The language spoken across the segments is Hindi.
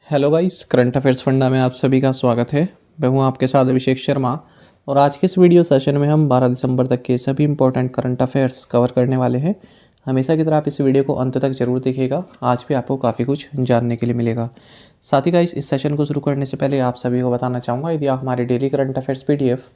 Hello guys, current affairs funda में आप सभी का स्वागत है। मैं हूं आपके साथ अभिषेक शर्मा और आज के इस वीडियो सेशन में हम 12 दिसंबर तक के सभी इंपॉर्टेंट करंट अफेयर्स कवर करने वाले हैं। हमेशा की तरह आप इस वीडियो को अंत तक जरूर देखिएगा। आज भी आपको काफ़ी कुछ जानने के लिए मिलेगा। साथ ही गाइस, इस सेशन को शुरू करने से पहले आप सभी को बताना चाहूँगा, यदि आप हमारे daily current affairs PDF,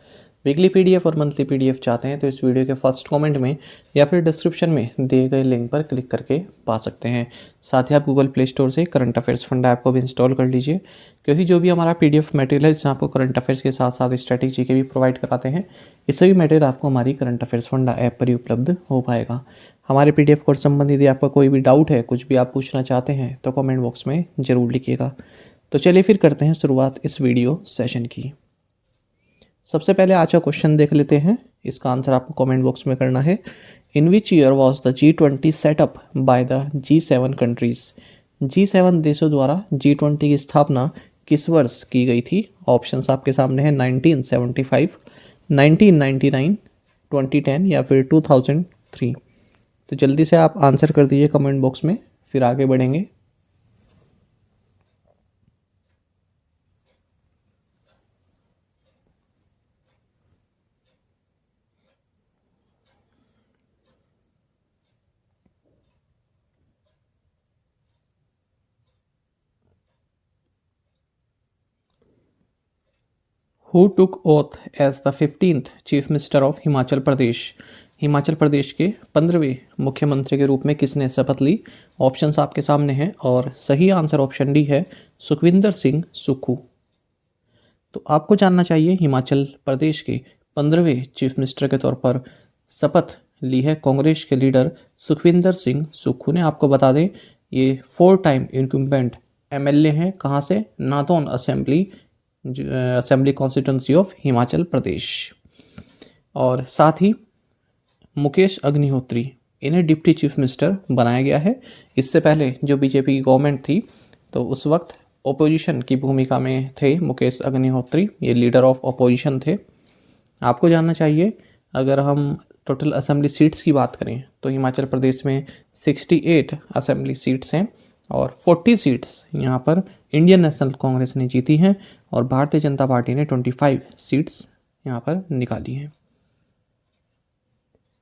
weekly PDF और मंथली पीडीएफ चाहते हैं तो इस वीडियो के फर्स्ट कमेंट में या फिर डिस्क्रिप्शन में दिए गए लिंक पर क्लिक करके पा सकते हैं। साथ ही आप गूगल प्ले स्टोर से करंट अफेयर्स फंडा ऐप को भी इंस्टॉल कर लीजिए, क्योंकि जो भी हमारा पीडीएफ मटेरियल है जिसमें आपको करंट अफेयर्स के साथ साथ स्ट्रैटेजी के भी प्रोवाइड कराते हैं, इससे भी मटेरियल आपको हमारी करंट अफेयर्स फंडा ऐप पर ही उपलब्ध हो पाएगा। हमारे पीडीएफ कोर्स संबंधित यदि आपका कोई भी डाउट है, कुछ भी आप पूछना चाहते हैं तो कमेंट बॉक्स में ज़रूर लिखिएगा। तो चलिए फिर करते हैं शुरुआत इस वीडियो सेशन की। सबसे पहले आज का क्वेश्चन देख लेते हैं। इसका आंसर आपको कमेंट बॉक्स में करना है। In which year was the G20 setup by the G7 countries. G7 देशों द्वारा G20 की स्थापना किस वर्ष की गई थी? ऑप्शंस आपके सामने हैं 1975, 1999, 2010 या फिर 2003। तो जल्दी से आप आंसर कर दीजिए कमेंट बॉक्स में, फिर आगे बढ़ेंगे। Who took oath as the 15th chief minister of Himachal Pradesh. Himachal Pradesh के 15वें मुख्यमंत्री के रूप में किसने शपथ ली? ऑप्शंस आपके सामने हैं और सही आंसर ऑप्शन डी है, सुखविंदर सिंह सुक्खू। तो आपको जानना चाहिए, हिमाचल प्रदेश के 15वें चीफ मिनिस्टर के तौर पर शपथ ली है कांग्रेस के लीडर सुखविंदर सिंह सुक्खू ने। आपको बता दें, ये 4 टाइम इनकम्बेंट एमएलए हैं। कहाँ से? Nadaun assembly constituency of Himachal Pradesh. और साथ ही मुकेश अग्निहोत्री, इन्हें डिप्टी चीफ मिनिस्टर बनाया गया है। इससे पहले जो बीजेपी की गवर्नमेंट थी तो उस वक्त ओपोजिशन की भूमिका में थे मुकेश अग्निहोत्री, ये लीडर ऑफ ओपोजिशन थे। आपको जानना चाहिए, अगर हम टोटल असेंबली सीट्स की बात करें तो हिमाचल प्रदेश में 68 असेंबली सीट्स हैं और 40 सीट्स यहाँ पर इंडियन नेशनल कांग्रेस ने जीती हैं और भारतीय जनता पार्टी ने 25 सीट्स यहाँ पर निकाली हैं।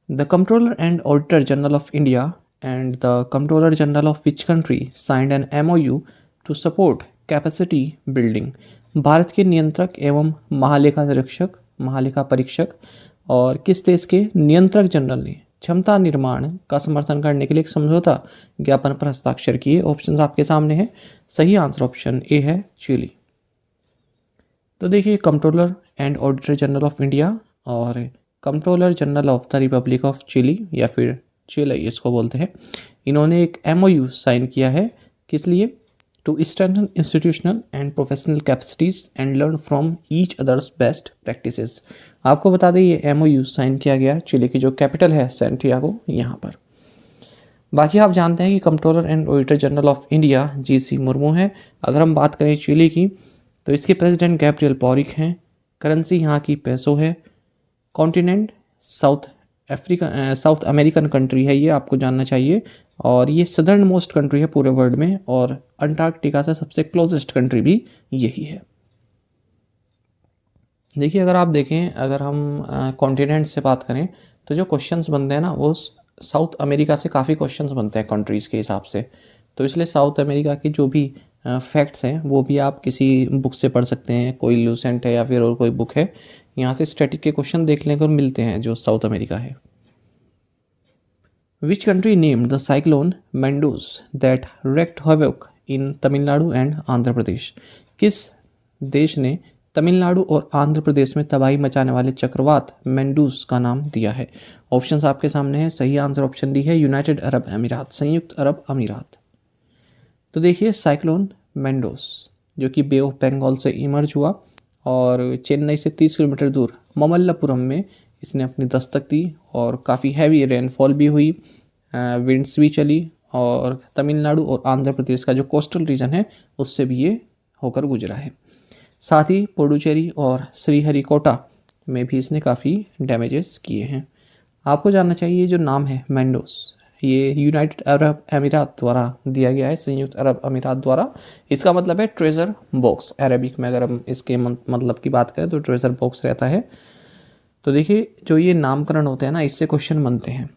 The controller and auditor general of India and the controller general of which country signed an MOU to support capacity building. Bharat के नियंत्रक एवं महालेखा परीक्षक और किस देश के नियंत्रक जनरल ने क्षमता निर्माण का समर्थन करने के लिए एक समझौता ज्ञापन पर हस्ताक्षर किए? ऑप्शन आपके सामने हैं। सही आंसर ऑप्शन ए है, चिली। तो देखिए, controller and auditor general of India और controller general of the republic of Chile या फिर चिली इसको बोलते हैं, इन्होंने एक MOU साइन किया है। किस लिए? To strengthen institutional and professional capacities and learn from each others best practices. आपको बता दें, ये MOU साइन किया गया चिली की जो कैपिटल है सैंटियागो, यहाँ पर। बाकी आप जानते हैं कि controller and auditor general of India GC Murmu है। अगर हम बात करें चिली की तो इसके प्रेसिडेंट गैब्रियल बॉरिक हैं। करेंसी यहाँ की पेसो है। कॉन्टिनेंट साउथ अमेरिकन कंट्री है, ये आपको जानना चाहिए। और ये सदर्न मोस्ट कंट्री है पूरे वर्ल्ड में और अंटार्कटिका से सबसे क्लोजेस्ट कंट्री भी यही है। देखिए, अगर आप देखें, अगर हम कॉन्टिनेंट से बात करें तो जो क्वेश्चंस बनते हैं ना, वो साउथ अमेरिका से काफ़ी क्वेश्चंस बनते हैं कंट्रीज़ के हिसाब से। तो इसलिए साउथ अमेरिका के जो भी फैक्ट्स हैं वो भी आप किसी बुक से पढ़ सकते हैं, कोई लूसेंट है या फिर और कोई बुक है, यहाँ से स्टैटिक के क्वेश्चन देखने को मिलते हैं जो साउथ अमेरिका है। Which country named the cyclone Mandous that wreaked havoc in Tamil Nadu and Andhra Pradesh. किस देश ने तमिलनाडु और आंध्र प्रदेश में तबाही मचाने वाले चक्रवात मेंडूस का नाम दिया है? ऑप्शंस आपके सामने हैं। सही आंसर ऑप्शन डी है, यूनाइटेड अरब अमीरात, संयुक्त अरब अमीरात। तो देखिए, साइक्लोन मेंडोस जो कि बे ऑफ बंगाल से इमर्ज हुआ और चेन्नई से 30 किलोमीटर दूर ममल्लापुरम में इसने अपनी दस्तक दी और काफ़ी हैवी रेनफॉल भी हुई, विंड्स भी चली और तमिलनाडु और आंध्र प्रदेश का जो कोस्टल रीजन है उससे भी ये होकर गुजरा है। साथ ही पुडुचेरी और श्रीहरिकोटा में भी इसने काफ़ी डैमेजेस किए हैं। आपको जानना चाहिए, जो नाम है मेंडोस, ये यूनाइटेड अरब अमीरात द्वारा दिया गया है, संयुक्त अरब अमीरात द्वारा। इसका मतलब है ट्रेजर बॉक्स। अरबिक में अगर हम इसके मतलब की बात करें तो ट्रेजर बॉक्स रहता है। तो देखिए जो ये नामकरण होते हैं ना, इससे क्वेश्चन बनते हैं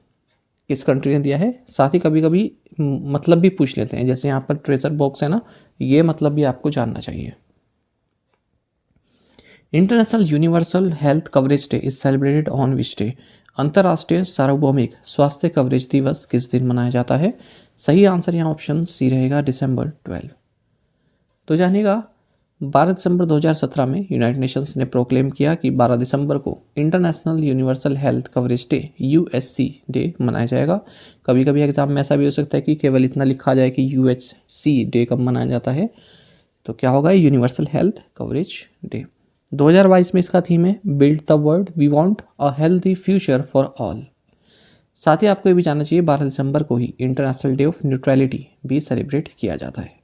किस कंट्री ने दिया है। साथ ही कभी कभी मतलब भी पूछ लेते हैं, जैसे यहाँ पर ट्रेजर बॉक्स है ना, ये मतलब भी आपको जानना चाहिए। International universal health coverage day is celebrated on which day. अंतर्राष्ट्रीय सार्वभौमिक स्वास्थ्य कवरेज दिवस किस दिन मनाया जाता है? सही आंसर यहाँ ऑप्शन सी रहेगा, December 12। तो जानिएगा 12 दिसंबर 2017 में यूनाइटेड नेशंस ने प्रोक्लेम किया कि 12 दिसंबर को international universal health coverage day UHC day मनाया जाएगा। कभी कभी एग्जाम में ऐसा भी हो सकता है कि केवल इतना लिखा जाए कि UHC डे कब मनाया जाता है, तो क्या होगा, यूनिवर्सल हेल्थ कवरेज डे। 2022 में इसका थीम है build the world we want a healthy future for all. साथ ही आपको ये भी जानना चाहिए 12 दिसंबर को ही इंटरनेशनल डे ऑफ न्यूट्रलिटी भी सेलिब्रेट किया जाता है।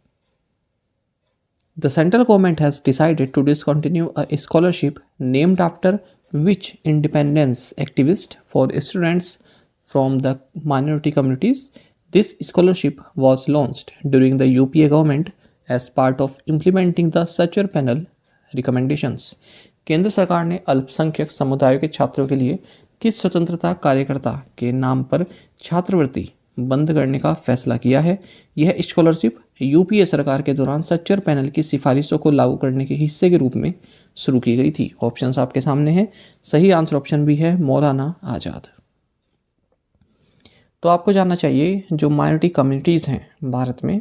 The central government has decided to discontinue a scholarship named after which independence activist for students from the minority communities. This scholarship was launched during the UPA government as part of implementing the Sachar panel recommendations. केंद्र सरकार ने अल्पसंख्यक समुदायों के छात्रों के लिए किस स्वतंत्रता कार्यकर्ता के नाम पर छात्रवृत्ति बंद करने का फैसला किया है? यह स्कॉलरशिप यूपीए सरकार के दौरान सच्चर पैनल की सिफारिशों को लागू करने के हिस्से के रूप में शुरू की गई थी। ऑप्शंस आपके सामने हैं। सही आंसर ऑप्शन बी है, मौलाना आज़ाद। तो आपको जानना चाहिए जो माइनॉरिटी कम्युनिटीज़ हैं भारत में,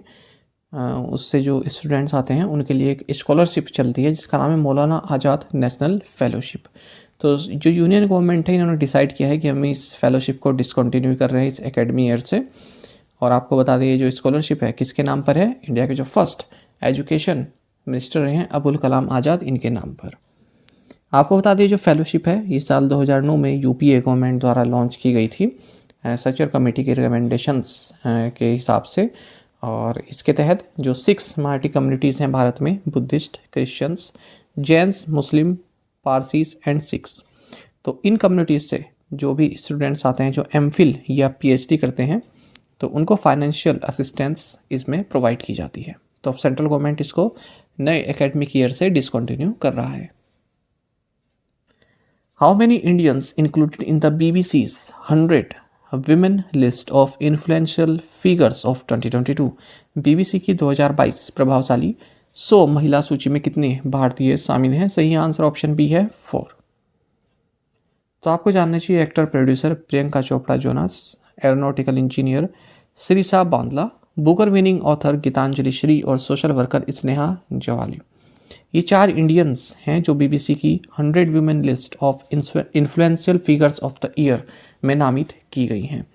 उससे जो स्टूडेंट्स आते हैं उनके लिए एक स्कॉलरशिप चलती है जिसका नाम है मौलाना आज़ाद नेशनल फेलोशिप। तो जो यूनियन गवर्नमेंट है इन्होंने डिसाइड किया है कि हम इस फेलोशिप को डिसकंटिन्यू कर रहे हैं इस एकेडमी ईयर से। और आपको बता दें जो स्कॉलरशिप है किसके नाम पर है? इंडिया के जो फर्स्ट एजुकेशन मिनिस्टर रहे हैं अबुल कलाम आज़ाद, इनके नाम पर। आपको बता दें जो फेलोशिप है ये साल 2009 में यूपीए गवर्नमेंट द्वारा लॉन्च की गई थी सचर कमेटी के रिकमेंडेशंस के हिसाब से। और इसके तहत जो 6 माइनॉरिटी कम्युनिटीज़ हैं भारत में, Buddhist, Christians, Jains, Muslim, Parsis and Sikhs, तो इन कम्युनिटीज़ से जो भी स्टूडेंट्स आते हैं जो एमफिल या पीएचडी करते हैं तो उनको फाइनेंशियल असिस्टेंस इसमें प्रोवाइड की जाती है। तो अब सेंट्रल गवर्नमेंट इसको नए एकेडमिक ईयर से डिसकंटिन्यू कर रहा है। How many Indians included in the BBC's 100 women list of influential figures of 2022? BBC की 2022 प्रभावशाली 100 महिला सूची में कितने भारतीय शामिल हैं? सही आंसर ऑप्शन बी है, 4। तो आपको जानना चाहिए actor producer Priyanka Chopra Jonas, aeronautical engineer Sirisha Bandla, booker winning author Geetanjali Shree और सोशल वर्कर स्नेहा जवाली, ये 4 इंडियंस हैं जो BBC की 100 women list of influential figures of the year में नामित की गई हैं।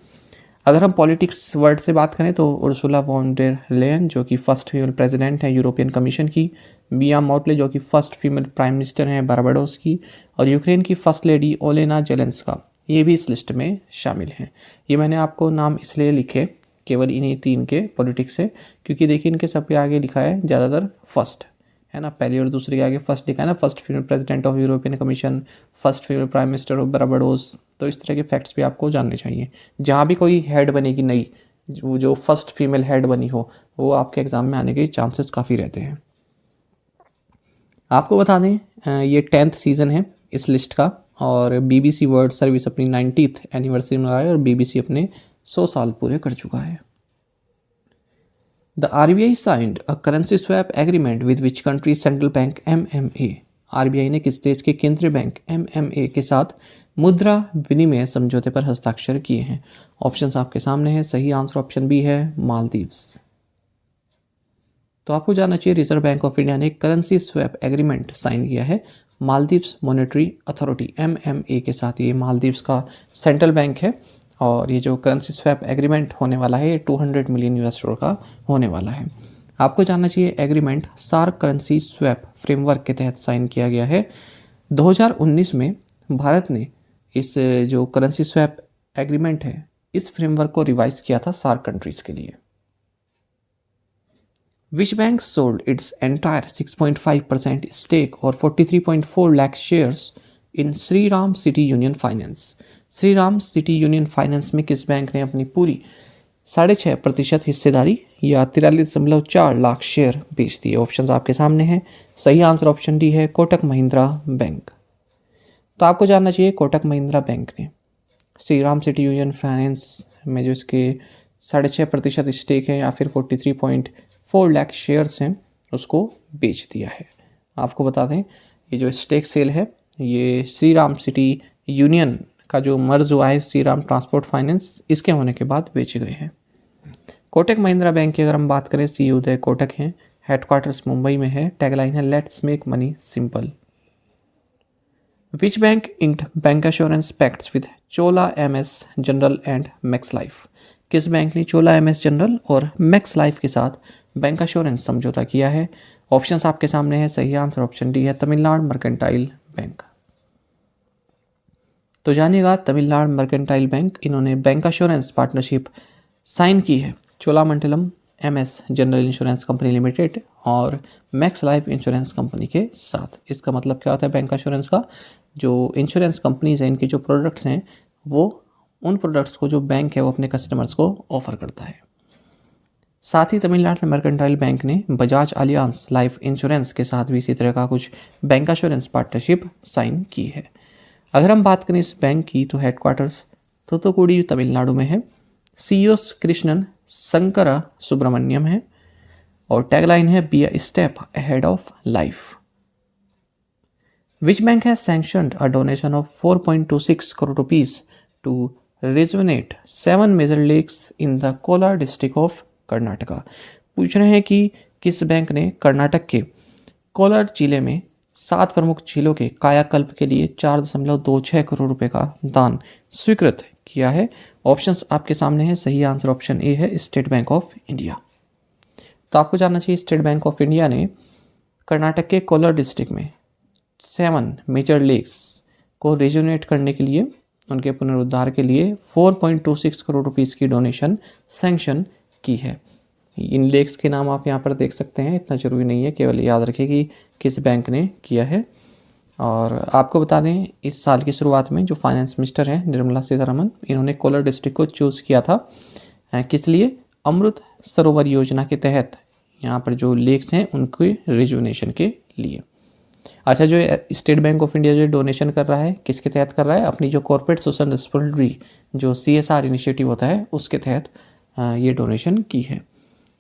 अगर हम पॉलिटिक्स वर्ड से बात करें तो उर्सुला वॉन डेर लेयन जो कि फर्स्ट फीमेल प्रेसिडेंट हैं यूरोपियन कमीशन की, मिया मॉटले जो कि फर्स्ट फीमेल प्राइम मिनिस्टर हैं बारबाडोस की, और यूक्रेन की फर्स्ट लेडी ओलेना जेलेंस्का, ये भी इस लिस्ट में शामिल हैं। ये मैंने आपको नाम इसलिए लिखे केवल इन्हीं 3 के पॉलिटिक्स से, क्योंकि देखिए इनके सबके आगे लिखा है ज़्यादातर फर्स्ट, है ना, पहली और दूसरे के आगे फर्स्ट लिखा है ना, first female president of European commission, first female prime minister of Barbados. तो इस तरह के फैक्ट्स भी आपको जानने चाहिए। जहाँ भी कोई हेड बनेगी नई, जो फर्स्ट फीमेल हेड बनी हो, वो आपके एग्जाम में आने के चांसेस काफ़ी रहते हैं। आपको बता दें ये 10th सीज़न है इस लिस्ट का, और BBC वर्ल्ड सर्विस अपनी 90th एनिवर्सरी मना रहा है और BBC अपने 100 साल पूरे कर चुका है। The RBI signed a currency swap agreement with which country's central bank MMA? RBI ने किस देश के केंद्रीय बैंक MMA के साथ मुद्रा विनिमय समझौते पर हस्ताक्षर किए हैं? ऑप्शंस आपके सामने हैं। सही आंसर ऑप्शन बी है, मालदीव्स। तो आपको जानना चाहिए रिजर्व बैंक ऑफ इंडिया ने करेंसी स्वैप एग्रीमेंट साइन किया है मालदीव्स मॉनेटरी अथॉरिटी MMA के साथ। ये मालदीव्स का सेंट्रल बैंक है और ये जो करेंसी स्वैप एग्रीमेंट होने वाला है ये $200 मिलियन का होने वाला है। आपको जानना चाहिए agreement SAARC currency swap framework के तहत साइन किया गया है। 2019 में भारत ने इस जो करेंसी स्वैप एग्रीमेंट है इस फ्रेमवर्क को रिवाइज किया था सार्क कंट्रीज़ के लिए। Which bank sold its entire 6.5% stake or 43.4 lakh shares in Shriram City Union Finance? Shriram city union finance में किस बैंक ने अपनी पूरी 6.5% हिस्सेदारी या 43.4 लाख शेयर बेच दिए। ऑप्शंस आपके सामने हैं। सही आंसर ऑप्शन डी है कोटक महिंद्रा बैंक। तो आपको जानना चाहिए कोटक महिंद्रा बैंक ने Shri Ram city union finance में जो इसके 6.5% स्टेक है या फिर 43.4 लाख शेयर्स हैं उसको बेच दिया है। आपको बता दें ये जो स्टेक सेल है ये श्री राम सिटी यूनियन का जो मर्ज हुआ है श्री राम ट्रांसपोर्ट फाइनेंस इसके होने के बाद बेचे गए हैं। कोटक महिंद्रा बैंक की अगर हम बात करें सी उदय कोटक हैं, हेडक्वार्टर्स मुंबई में है, टैगलाइन है let's make money simple. Which bank inked bank assurance pacts with Chola MS general and max life. किस बैंक ने चोला एमएस जनरल और मैक्स लाइफ के साथ बैंक एश्योरेंस समझौता किया है। ऑप्शंस आपके सामने है। सही आंसर ऑप्शन डी है तमिलनाडु मर्केंटाइल बैंक। तो जानिएगा तमिलनाडु मर्केंटाइल बैंक इन्होंने बैंक एश्योरेंस पार्टनरशिप साइन की है Cholamandalam MS general insurance company limited और मैक्स लाइफ इंश्योरेंस कंपनी के साथ। इसका मतलब क्या होता है बैंक एश्योरेंस का, जो इंश्योरेंस कंपनीज हैं इनके जो प्रोडक्ट्स हैं वो उन प्रोडक्ट्स को जो बैंक है वो अपने कस्टमर्स को ऑफर करता है। साथ ही तमिलनाडु मर्केंटाइल बैंक ने बजाज अलियांस लाइफ इंश्योरेंस के साथ भी इसी तरह का कुछ बैंक एश्योरेंस पार्टनरशिप साइन की है। अगर हम बात करें इस बैंक की तो हेडक्वार्टर्स तूतुकुड़ी तमिलनाडु में है, सीईओ कृष्णन शंकरा सुब्रमण्यम है और टैगलाइन है be a step ahead of life. Which bank has sanctioned a donation of 4.26 crore rupees to rejuvenate 7 major lakes in the Kolar district of Karnataka. पूछ रहे हैं कि किस बैंक ने कर्नाटक के कोलार जिले में 7 प्रमुख झीलों के कायाकल्प के लिए 4.26 करोड़ रुपए का दान स्वीकृत किया है। ऑप्शंस आपके सामने हैं। सही आंसर ऑप्शन ए है स्टेट बैंक ऑफ इंडिया। तो आपको जानना चाहिए स्टेट बैंक ऑफ इंडिया ने कर्नाटक के कोलार डिस्ट्रिक्ट में 7 मेजर लेक्स को रिजुवेनेट करने के लिए उनके पुनरुद्धार के लिए 4.26 करोड़ रुपीस की डोनेशन सैंक्शन की है। इन लेक्स के नाम आप यहाँ पर देख सकते हैं, इतना जरूरी नहीं है, केवल याद रखिए कि किस बैंक ने किया है। और आपको बता दें इस साल की शुरुआत में जो फाइनेंस मिनिस्टर हैं निर्मला सीतारमन इन्होंने कोलार डिस्ट्रिक्ट को चूज़ किया था किस लिए, अमृत सरोवर योजना के तहत यहाँ पर जो लेक्स हैं उनके रिजुवेनेशन के लिए। अच्छा, जो स्टेट बैंक ऑफ इंडिया जो डोनेशन कर रहा है किसके तहत कर रहा है, अपनी जो कॉर्पोरेट सोशल रिस्पॉन्सिबिलिटी जो CSR इनिशिएटिव होता है उसके तहत ये डोनेशन की है।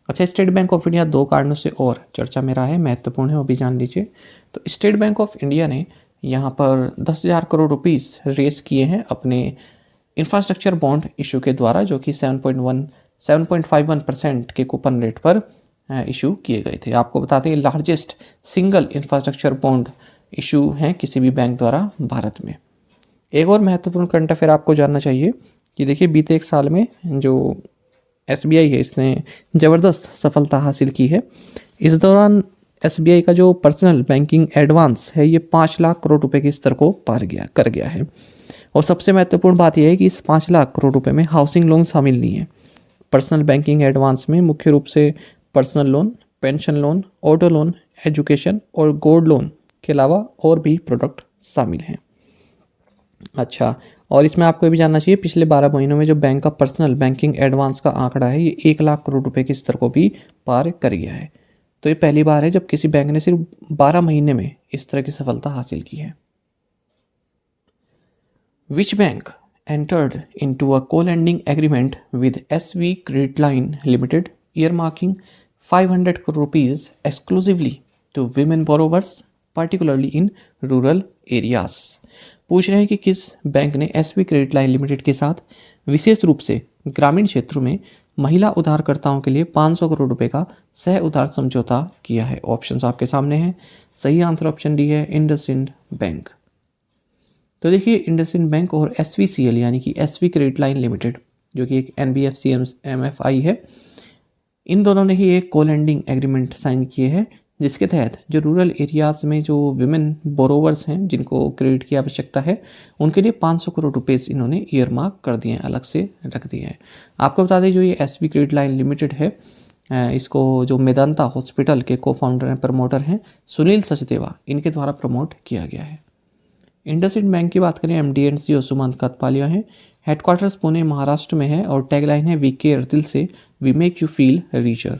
अच्छा, स्टेट बैंक ऑफ इंडिया 2 कारणों से और चर्चा में रहा है, महत्वपूर्ण है वो भी जान लीजिए। तो स्टेट बैंक ऑफ इंडिया ने यहाँ पर 10,000 करोड़ रुपीस रेस किए हैं अपने इंफ्रास्ट्रक्चर बॉन्ड इशू के द्वारा, जो कि 7.51% के कूपन रेट पर इशू किए गए थे। आपको बताते हैं largest single infrastructure bond issue हैं किसी भी बैंक द्वारा भारत में। एक और महत्वपूर्ण करंट अफेयर आपको जानना चाहिए कि देखिए बीते एक साल में जो SBI है इसने ज़बरदस्त सफलता हासिल की है। इस दौरान SBI का जो पर्सनल बैंकिंग एडवांस है ये 5 लाख करोड़ रुपए के स्तर को पार कर गया है। और सबसे महत्वपूर्ण बात यह है कि इस 5 लाख करोड़ रुपए में हाउसिंग लोन शामिल नहीं है। पर्सनल बैंकिंग एडवांस में मुख्य रूप से personal loan, pension loan, auto loan, education और गोल्ड लोन के अलावा और भी प्रोडक्ट शामिल हैं। अच्छा, और इसमें आपको ये भी जानना चाहिए पिछले 12 महीनों में जो बैंक का पर्सनल बैंकिंग एडवांस का आंकड़ा है ये 1 लाख करोड़ रुपए के स्तर को भी पार कर गया है। तो ये पहली बार है जब किसी बैंक ने सिर्फ 12 महीने में इस तरह की सफलता हासिल की है। Which bank entered into a co-lending agreement with SV Credit Line Limited earmarking 500 crore rupees exclusively to women borrowers particularly in rural areas। पूछ रहे हैं कि किस बैंक ने SV क्रेडिट लाइन लिमिटेड के साथ विशेष रूप से ग्रामीण क्षेत्रों में महिला उधारकर्ताओं के लिए 500 करोड़ रुपए का सह उधार समझौता किया है। ऑप्शंस आपके सामने हैं। सही आंसर ऑप्शन डी है इंडसइंड बैंक। तो देखिए इंडसइंड बैंक और SVCL यानी कि SV क्रेडिट लाइन लिमिटेड जो कि एक NBFC MFI है, इन दोनों ने ही एक co-lending एग्रीमेंट साइन किए हैं जिसके तहत जो रूरल एरियाज़ में जो विमेन बोरोवर्स हैं जिनको क्रेडिट की आवश्यकता है उनके लिए 500 करोड़ रुपीस इन्होंने ईयरमार्क कर दिए हैं, अलग से रख दिए हैं। आपको बता दें जो ये SV क्रेडिट लाइन लिमिटेड है इसको जो मेदांता हॉस्पिटल के को-फाउंडर एंड प्रमोटर हैं सुनील सचदेवा इनके द्वारा प्रमोट किया गया है। इंडसइंड बैंक की बात करें MD&CEO सुमंत कथपालिया हैं, हेडक्वार्टर्स पुणे महाराष्ट्र में है और टैगलाइन है वी केयर दिल से, we make you feel richer.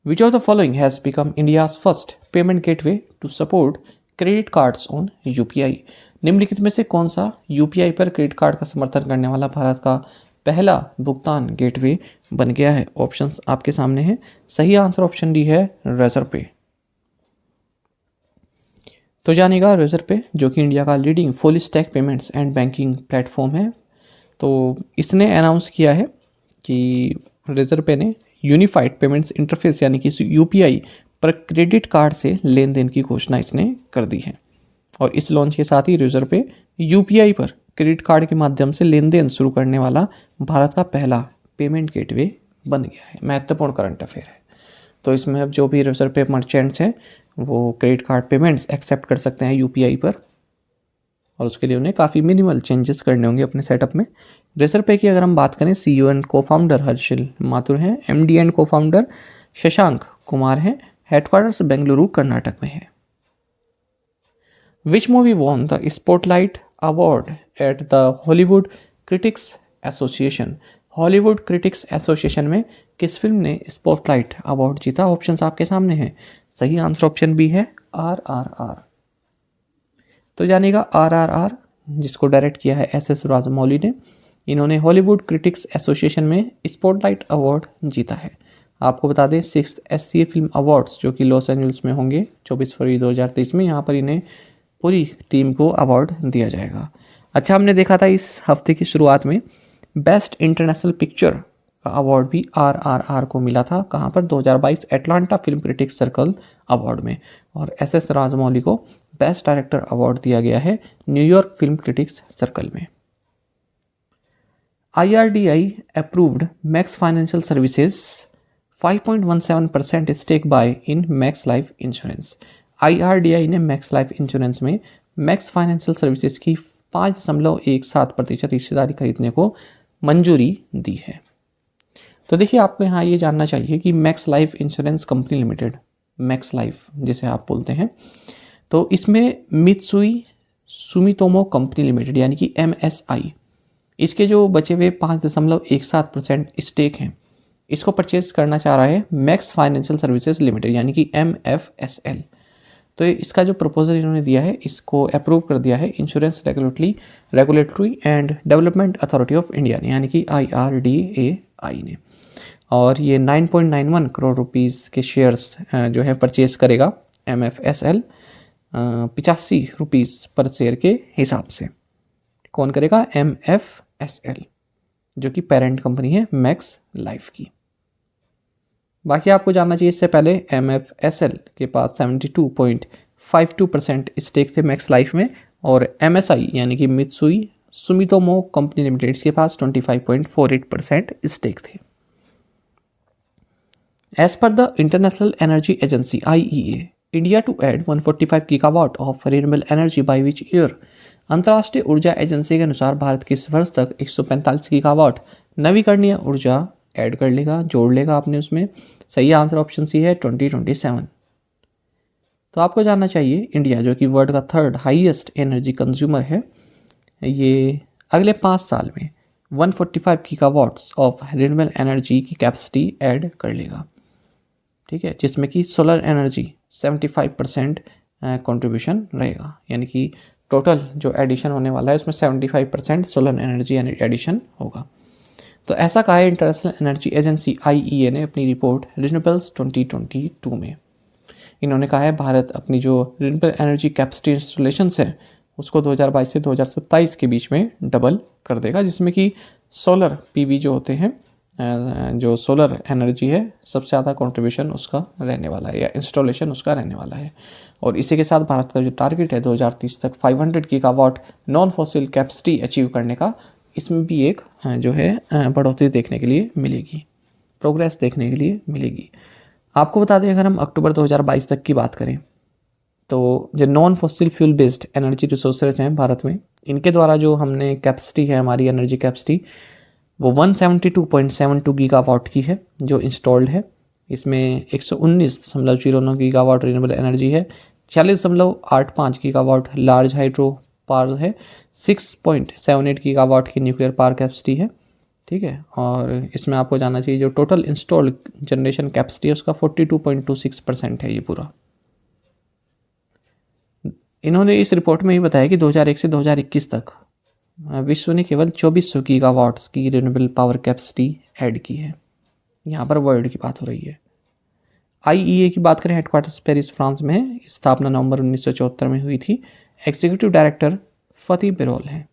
Which of the following has become India's first payment gateway to support credit cards on UPI. निम्नलिखित में से कौन सा यूपीआई पर क्रेडिट कार्ड का समर्थन करने वाला भारत का पहला भुगतान गेटवे बन गया है? ऑप्शंस आपके सामने हैं। सही आंसर ऑप्शन डी है रेजरपे। तो जानिएगा रेजरपे, जो कि इंडिया का leading full stack payments and banking platform है, तो इसने अनाउंस किया है कि रेजरपे ने यूनिफाइड पेमेंट्स इंटरफेस यानी कि यूपीआई पर क्रेडिट कार्ड से लेन देन की घोषणा इसने कर दी है। और इस लॉन्च के साथ ही रेजरपे यूपीआई पर क्रेडिट कार्ड के माध्यम से लेन देन शुरू करने वाला भारत का पहला पेमेंट गेटवे बन गया है। महत्वपूर्ण करंट अफेयर है। तो इसमें अब जो भी रेजरपे मर्चेंट्स हैं वो क्रेडिट कार्ड पेमेंट्स एक्सेप्ट कर सकते हैं यूपीआई पर, और उसके लिए उन्हें काफ़ी मिनिमल चेंजेस करने होंगे अपने सेटअप में। रेजरपे की अगर हम बात करें, सीईओ एंड को फाउंडर हर्षिल माथुर हैं, एमडी एंड को फाउंडर शशांक कुमार हैं, हेडक्वार्टर्स बेंगलुरु कर्नाटक में है। Which movie won the spotlight award at the Hollywood critics association. Hollywood critics association में किस फिल्म ने स्पॉटलाइट अवार्ड जीता? ऑप्शंस आपके सामने हैं। सही आंसर ऑप्शन बी है RRR। तो जानिएगा RRR, जिसको डायरेक्ट किया है SS राजमौली ने, इन्होंने हॉलीवुड क्रिटिक्स एसोसिएशन में स्पॉटलाइट अवार्ड जीता है। आपको बता दें 6th SCA फिल्म अवार्ड्स जो कि लॉस एंजल्स में होंगे 24 फरवरी 2023 में, यहाँ पर इन्हें पूरी टीम को अवार्ड दिया जाएगा। अच्छा, हमने देखा था इस हफ्ते की शुरुआत में बेस्ट इंटरनेशनल पिक्चर का अवार्ड भी RRR को मिला था। कहाँ पर? 2022 Atlanta film critics circle award में। और SS राजमौली को बेस्ट डायरेक्टर अवार्ड दिया गया है न्यूयॉर्क फिल्म क्रिटिक्स सर्कल में। IRDI approved Max financial services 5.17% stake buy in Max life insurance. IRDI ने मैक्स लाइफ इंश्योरेंस में मैक्स फाइनेंशियल सर्विसेज की 5.17% हिस्सेदारी खरीदने को मंजूरी दी है। तो देखिए, आपको यहाँ ये जानना चाहिए कि max life insurance company limited, max life जिसे आप बोलते हैं, तो इसमें मित्सुई सुमितोमो कंपनी लिमिटेड यानी कि MSI, इसके जो बचे हुए 5.17% स्टेक हैं, इसको परचेज करना चाह रहा है मैक्स फाइनेंशियल सर्विसेज लिमिटेड यानी कि MFSL। तो इसका जो प्रपोजल इन्होंने दिया है, इसको अप्रूव कर दिया है insurance regulatory and development authority of India यानी कि IRDAI ने। और ये 9.91 करोड़ रुपीज़ के शेयर्स जो है परचेज करेगा MFSL 85 रुपीज़ पर शेयर के हिसाब से। कौन करेगा? MFSL, जो कि पेरेंट कंपनी है मैक्स लाइफ की। बाकी आपको जानना चाहिए इससे पहले MFSL के पास 72.52% स्टेक थे मैक्स लाइफ में, और MSI यानी कि मित्सुई सुमितोमो कंपनी लिमिटेड के पास 25.48% स्टेक थे। As per the International Energy Agency IEA, India to add 145 gigawatt of renewable energy by which year. अंतर्राष्ट्रीय ऊर्जा एजेंसी के अनुसार भारत किस वर्ष तक 145 गीगावाट नवीकरणीय ऊर्जा ऐड कर लेगा, जोड़ लेगा आपने उसमें? सही आंसर ऑप्शन सी है 2027। तो आपको जानना चाहिए इंडिया, जो कि वर्ल्ड का 3rd हाईएस्ट एनर्जी कंज्यूमर है, ये अगले 5 साल में 145 गीगावाट्स ऑफ रिन्यूएबल एनर्जी की कैपेसिटी ऐड कर लेगा। ठीक है, जिसमें कि सोलर एनर्जी 75% कंट्रीब्यूशन रहेगा, यानी कि टोटल जो एडिशन होने वाला है उसमें 75% सोलर एनर्जी एडिशन होगा। तो ऐसा कहा है इंटरनेशनल एनर्जी एजेंसी IEA ने अपनी रिपोर्ट रिन्यूएबल्स 2022 में। इन्होंने कहा है भारत अपनी जो रिन्यूएबल एनर्जी कैपेसिटी इंस्टॉलेशंस है उसको 2022 से 2027 के बीच में डबल कर देगा, जिसमें कि सोलर PV जो होते हैं, जो सोलर एनर्जी है, सबसे ज़्यादा कंट्रीब्यूशन उसका रहने वाला है या इंस्टॉलेशन उसका रहने वाला है। और इसी के साथ भारत का जो टारगेट है 2030 तक 500 gigawatt non fossil capacity achieve करने का, इसमें भी एक जो है बढ़ोतरी देखने के लिए मिलेगी, प्रोग्रेस देखने के लिए मिलेगी। आपको बता दें, अगर हम अक्टूबर 2022 तक की बात करें तो जो non fossil fuel based energy resources हैं भारत में, इनके द्वारा जो हमने कैपेसिटी है, हमारी एनर्जी कैपेसिटी, वो 172.72 गीगावाट की है जो इंस्टॉल्ड है। इसमें 119.09 गीगावाट रिन्यूएबल एनर्जी है, 40.85 गीगावाट लार्ज हाइड्रो पावर है, 6.78 गीगावाट की न्यूक्लियर पावर कैपेसिटी है, ठीक है। और इसमें आपको जानना चाहिए जो टोटल इंस्टॉल्ड जनरेशन कैपेसिटी है उसका 42.26% है ये पूरा। इन्होंने इस रिपोर्ट में ही बताया कि 2001 से 2021 तक विश्व ने केवल 2400 गीगावाट्स की रिन्यूएबल पावर कैपेसिटी ऐड की है। यहाँ पर वर्ल्ड की बात हो रही है। आईईए की बात करें, हेडक्वार्टर्स पेरिस फ्रांस में है, स्थापना नवंबर 1974 में हुई थी। एग्जीक्यूटिव डायरेक्टर फतेह बिरोल है।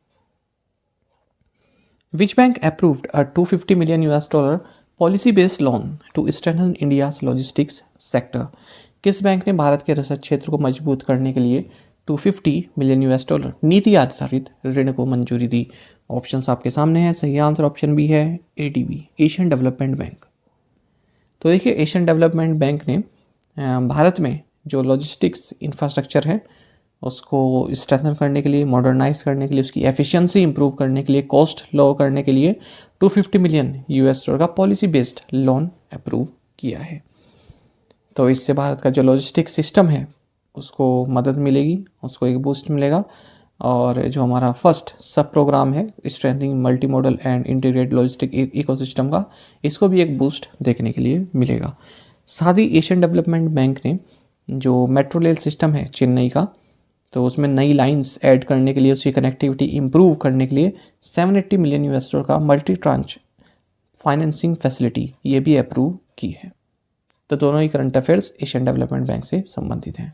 Which bank approved a $250 million policy based loan to strengthen India's logistics sector. किस बैंक ने भारत के रिसर्च क्षेत्र को मजबूत करने के लिए $250 million नीति आधारित ऋण को मंजूरी दी? ऑप्शंस आपके सामने हैं। सही आंसर ऑप्शन बी है एडीबी, एशियन डेवलपमेंट बैंक। तो देखिए, एशियन डेवलपमेंट बैंक ने भारत में जो लॉजिस्टिक्स इंफ्रास्ट्रक्चर है उसको स्ट्रेंथन करने के लिए, मॉडर्नाइज करने के लिए, उसकी एफिशिएंसी इंप्रूव करने के लिए, कॉस्ट लो करने के लिए $250 million का पॉलिसी बेस्ड लोन अप्रूव किया है। तो इससे भारत का जो लॉजिस्टिक्स सिस्टम है उसको मदद मिलेगी, उसको एक बूस्ट मिलेगा। और जो हमारा फर्स्ट सब प्रोग्राम है strengthening multi modal and integrated logistic ecosystem का, इसको भी एक बूस्ट देखने के लिए मिलेगा। साथ ही एशियन डेवलपमेंट बैंक ने जो मेट्रो रेल सिस्टम है चेन्नई का, तो उसमें नई लाइंस ऐड करने के लिए, उसकी कनेक्टिविटी इंप्रूव करने के लिए $780 million का मल्टी ट्रांच फाइनेंसिंग फैसिलिटी ये भी अप्रूव की है। तो दोनों ही current affairs Asian Development Bank से संबंधित हैं।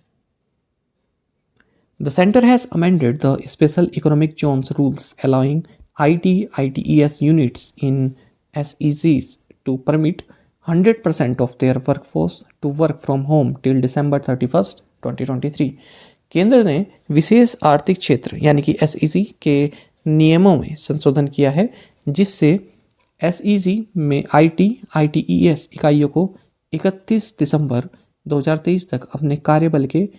The center has amended the special economic zones rules allowing IT/ITES units in SEZs to permit 100% of their workforce to work from home till December 31st, 2023। केंद्र ने विशेष आर्थिक क्षेत्र यानी कि SEZ के नियमों में संशोधन किया है, जिससे SEZ में IT/ITES इकाइयों को 31 दिसंबर 2023 तक अपने कार्यबल के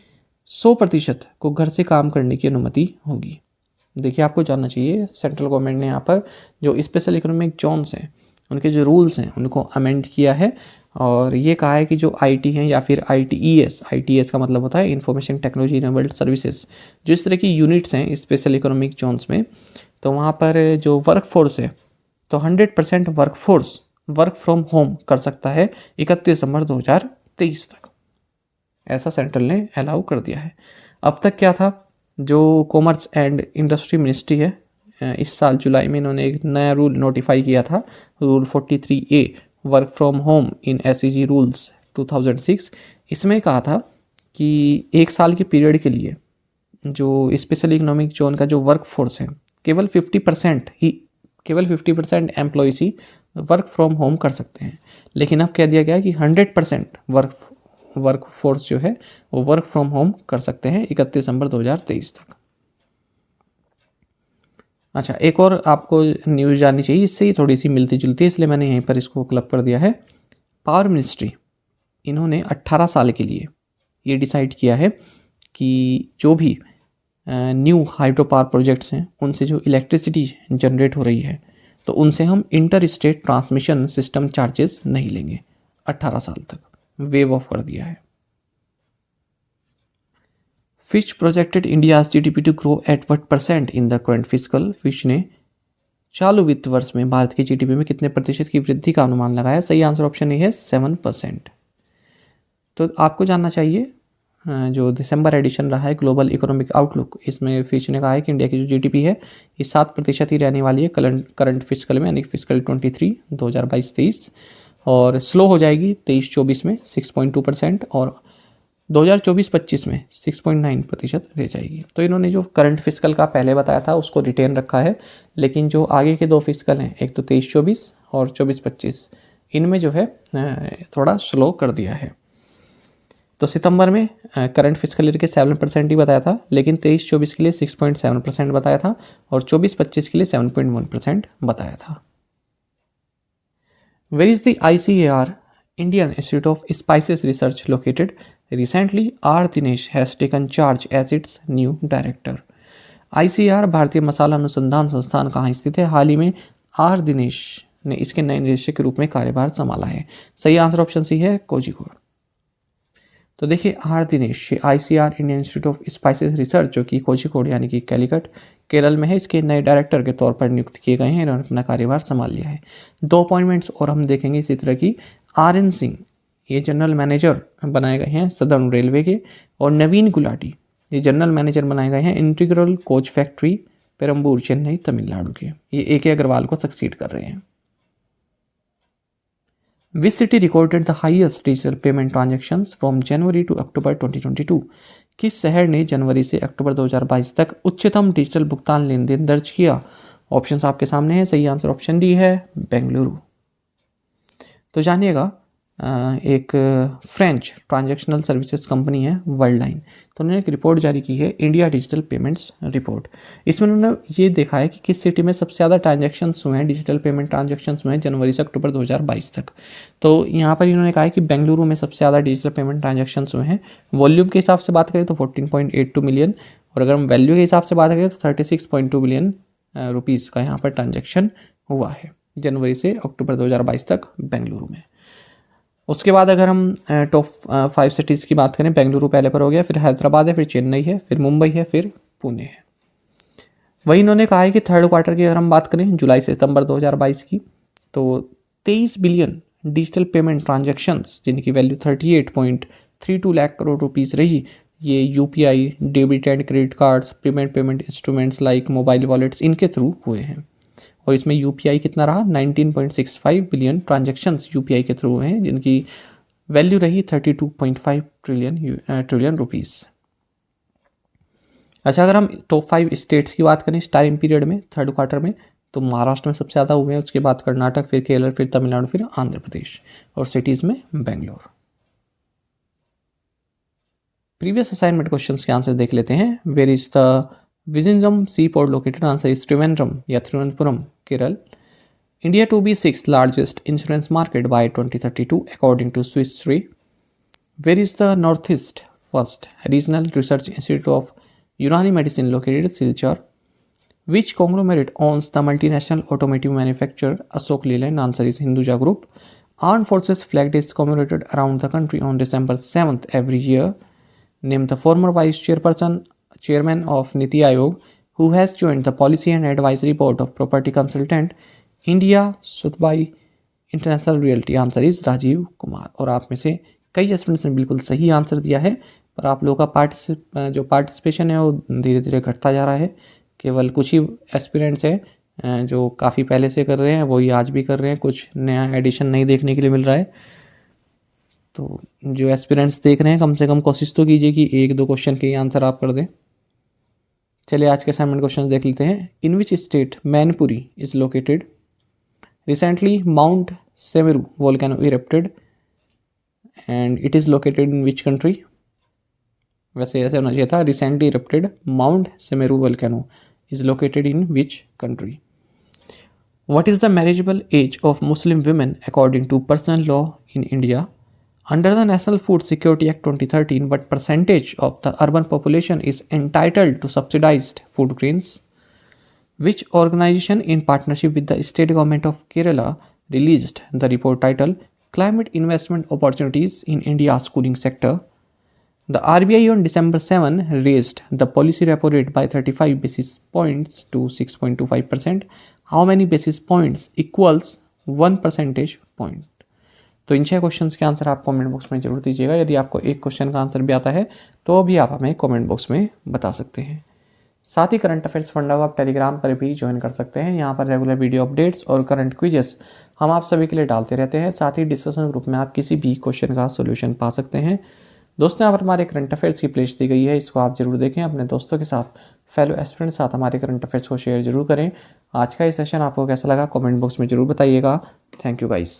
100% को घर से काम करने की अनुमति होगी। देखिए, आपको जानना चाहिए सेंट्रल गवर्नमेंट ने यहाँ पर जो स्पेशल इकोनॉमिक जोन्स हैं उनके जो रूल्स हैं उनको अमेंड किया है। और ये कहा है कि जो आईटी हैं या फिर आईटीएस का मतलब होता है इंफॉर्मेशन टेक्नोलॉजी इनेबल्ड सर्विसेज, जो इस तरह की यूनिट्स हैं स्पेशल इकोनॉमिक जोन्स में, तो वहाँ पर जो वर्क फोर्स है तो 100% वर्कफोर्स वर्क फ्रॉम होम कर सकता है 31 दिसंबर 2023 तक। ऐसा सेंट्रल ने अलाउ कर दिया है। अब तक क्या था, जो कॉमर्स एंड इंडस्ट्री मिनिस्ट्री है, इस साल जुलाई में इन्होंने एक नया रूल नोटिफाई किया था, rule 43A work from home in SEZ rules 2006। इसमें कहा था कि 1 साल के पीरियड के लिए जो स्पेशल इकोनॉमिक जोन का जो वर्क फोर्स है केवल 50% employees he work from home कर सकते हैं। लेकिन अब कह दिया गया कि 100% वर्क फोर्स जो है वो वर्क फ्रॉम होम कर सकते हैं 31 दिसंबर 2023 तक। अच्छा, एक और आपको न्यूज़ जाननी चाहिए, इससे ही थोड़ी सी मिलती जुलती है, इसलिए मैंने यहीं पर इसको क्लब कर दिया है। पावर मिनिस्ट्री इन्होंने 18 साल के लिए ये डिसाइड किया है कि जो भी न्यू हाइड्रो पावर प्रोजेक्ट्स हैं उनसे जो इलेक्ट्रिसिटी जनरेट हो रही है तो उनसे हम inter state transmission system charges नहीं लेंगे। 18 साल तक वेव ऑफ कर दिया है। Fitch projected India's GDP to grow at what % in the current physical. Fitch ने चालू वित्त वर्ष में भारत की GDP में कितने प्रतिशत की वृद्धि का अनुमान लगाया? सही आंसर ऑप्शन ए है 7%। तो आपको जानना चाहिए जो दिसंबर एडिशन रहा है ग्लोबल इकोनॉमिक आउटलुक, इसमें फिच ने कहा है कि इंडिया की जो GDP है ये 7% ही रहने वाली है करंट फिजिकल में, यानी फिजिकल 2022-23, और स्लो हो जाएगी 23-24 में 6.2%, और 2024-25 में 6.9% रह जाएगी। तो इन्होंने जो करंट फिजिकल का पहले बताया था उसको रिटेन रखा है, लेकिन जो आगे के 2 फिजिकल हैं, एक तो 23-24 और 24-25, इनमें जो है थोड़ा स्लो कर दिया है। तो सितंबर में करंट फिजिकल ईयर के 7% ही बताया था, लेकिन 23-24 के लिए 6.7% बताया था, और 24-25 के लिए 7.1% बताया था। Where is the ICAR, Indian Institute of Spices Research located? Recently, R. Dinesh has taken charge as its new director. ICAR भारतीय मसाला अनुसंधान संस्थान कहाँ स्थित है? हाल ही में R. दिनेश ने इसके नए निदेशक के रूप में कार्यभार संभाला है। सही आंसर ऑप्शन सी है कोझिकोड। तो देखिए R Dinesh ICR Indian Institute of Spices Research जो कि कोझिकोड यानी कि कैलीकट केरल में है, इसके नए डायरेक्टर के तौर पर नियुक्त किए गए हैं। इन्होंने अपना कार्यभार संभाल लिया है। 2 अपॉइंटमेंट्स और हम देखेंगे इसी तरह की। RN सिंह ये जनरल मैनेजर बनाए गए हैं सदर्न रेलवे के, और नवीन गुलाटी ये जनरल मैनेजर बनाए गए हैं integral coach factory Perambur Chennai Tamil Nadu के। ये AK अग्रवाल को सक्सीड कर रहे हैं। Which city recorded the highest digital payment transactions from January to October 2022? किस शहर ने जनवरी से अक्टूबर 2022 तक उच्चतम डिजिटल भुगतान लेन देन दर्ज किया? ऑप्शंस आपके सामने हैं। सही आंसर ऑप्शन डी है, बेंगलुरु। तो जानिएगा एक फ्रेंच ट्रांजैक्शनल सर्विसेज कंपनी है वर्ल्ड लाइन, तो उन्होंने एक रिपोर्ट जारी की है, इंडिया डिजिटल पेमेंट्स रिपोर्ट। इसमें उन्होंने ये देखा है कि किस सिटी में सबसे ज़्यादा ट्रांजैक्शंस हुए हैं, डिजिटल पेमेंट ट्रांजैक्शंस हुए हैं जनवरी से अक्टूबर 2022 तक। तो यहाँ पर इन्होंने कहा है कि बेंगलुरु में सबसे ज़्यादा डिजिटल पेमेंट ट्रांजैक्शंस हुए हैं। वॉल्यूम के हिसाब से बात करें तो 14.82 मिलियन, और अगर हम वैल्यू के हिसाब से बात करें तो 36.2 बिलियन रुपीज़ का यहाँ पर ट्रांजैक्शन हुआ है जनवरी से अक्टूबर 2022 तक बेंगलुरु में। उसके बाद अगर हम टॉप 5 सिटीज़ की बात करें, बेंगलुरु पहले पर हो गया, फिर हैदराबाद है, फिर चेन्नई है, फिर मुंबई है, फिर पुणे है। वही इन्होंने कहा है कि थर्ड क्वार्टर की अगर हम बात करें जुलाई से सितंबर 2022 की, तो 23 बिलियन डिजिटल पेमेंट ट्रांजैक्शंस जिनकी वैल्यू 38.32 लाख करोड़ रुपीज़ रही, ये UPI, debit and credit cards, payment instruments like mobile wallets, इनके थ्रू हुए हैं। और इसमें UPI कितना रहा, 19.65 बिलियन ट्रांजैक्शंस UPI के थ्रू हैं जिनकी वैल्यू रही 32.5 ट्रिलियन रुपीज़। अच्छा, अगर हम टॉप 5 स्टेट्स की बात करें इस टाइम पीरियड में थर्ड क्वार्टर में, तो महाराष्ट्र में सबसे ज़्यादा हुए हैं, उसके बाद कर्नाटक, फिर केरल, फिर तमिलनाडु, फिर आंध्र प्रदेश, और सिटीज़ में बेंगलोर। प्रीवियस असाइनमेंट क्वेश्चंस के आंसर देख लेते हैं। Where is the Vizhinjam sea port located? Answer is Trivandrum या Thiruvananthapuram, Kerala. India to be 6th largest insurance market by 2032 according to Swiss Re. Where is the Northeast First Regional Research Institute of Unani Medicine located? Silchar. Which conglomerate owns the multinational automotive manufacturer Ashok Leyland? Answer is Hinduja Group. Armed Forces Flag Day is commemorated around the country on December 7th every year. Name the former vice chairman of Niti Aayog who has joined the policy and advisory board of property consultant India Sotheby's International Realty. Answer is Rajiv Kumar. और आप में से कई एस्पिरेंट्स ने बिल्कुल सही आंसर दिया है, पर आप लोगों का जो पार्टिसिपेशन है वो धीरे धीरे घटता जा रहा है। केवल कुछ ही एस्पिरेंट्स हैं जो काफ़ी पहले से कर रहे हैं, वही आज भी कर रहे हैं, कुछ नया एडिशन नहीं देखने के लिए मिल रहा है। तो जो एस्पिरेंट्स देख रहे हैं कम से कम कोशिश तो कीजिए कि 1-2 क्वेश्चन के आंसर आप कर दें। चलिए आज के असाइनमेंट क्वेश्चन देख लेते हैं। In which state Mainpuri is located? Recently, Mount Semeru volcano erupted and it is located in which country? वैसे ऐसे होना चाहिए था, recently erupted Mount Semeru volcano is located in which country? What is the marriageable age of Muslim women according to personal law in India? Under the National Food Security Act 2013, what percentage of the urban population is entitled to subsidized food grains? Which organization in partnership with the state government of Kerala released the report titled Climate Investment Opportunities in India's Cooling Sector? The RBI on December 7 raised the policy repo rate by 35 basis points to 6.25%. How many basis points equals 1 percentage point? तो इन 6 क्वेश्चंस के आंसर आप कमेंट बॉक्स में जरूर दीजिएगा। यदि आपको एक क्वेश्चन का आंसर भी आता है तो भी आप हमें कमेंट बॉक्स में बता सकते हैं। साथ ही करंट अफेयर्स फंडा को आप टेलीग्राम पर भी ज्वाइन कर सकते हैं। यहाँ पर रेगुलर वीडियो अपडेट्स और करंट क्विजेस हम आप सभी के लिए डालते रहते हैं। साथ ही डिस्कशन ग्रुप में आप किसी भी क्वेश्चन का सॉल्यूशन पा सकते हैं। दोस्तों, यहाँ पर हमारे करंट अफेयर्स की प्लेलिस्ट दी गई है, इसको आप जरूर देखें। अपने दोस्तों के साथ, फेलो एस्पिरेंट साथ हमारे करंट अफेयर्स को शेयर जरूर करें। आज का ये सेशन आपको कैसा लगा कमेंट बॉक्स में जरूर बताइएगा। Thank you guys.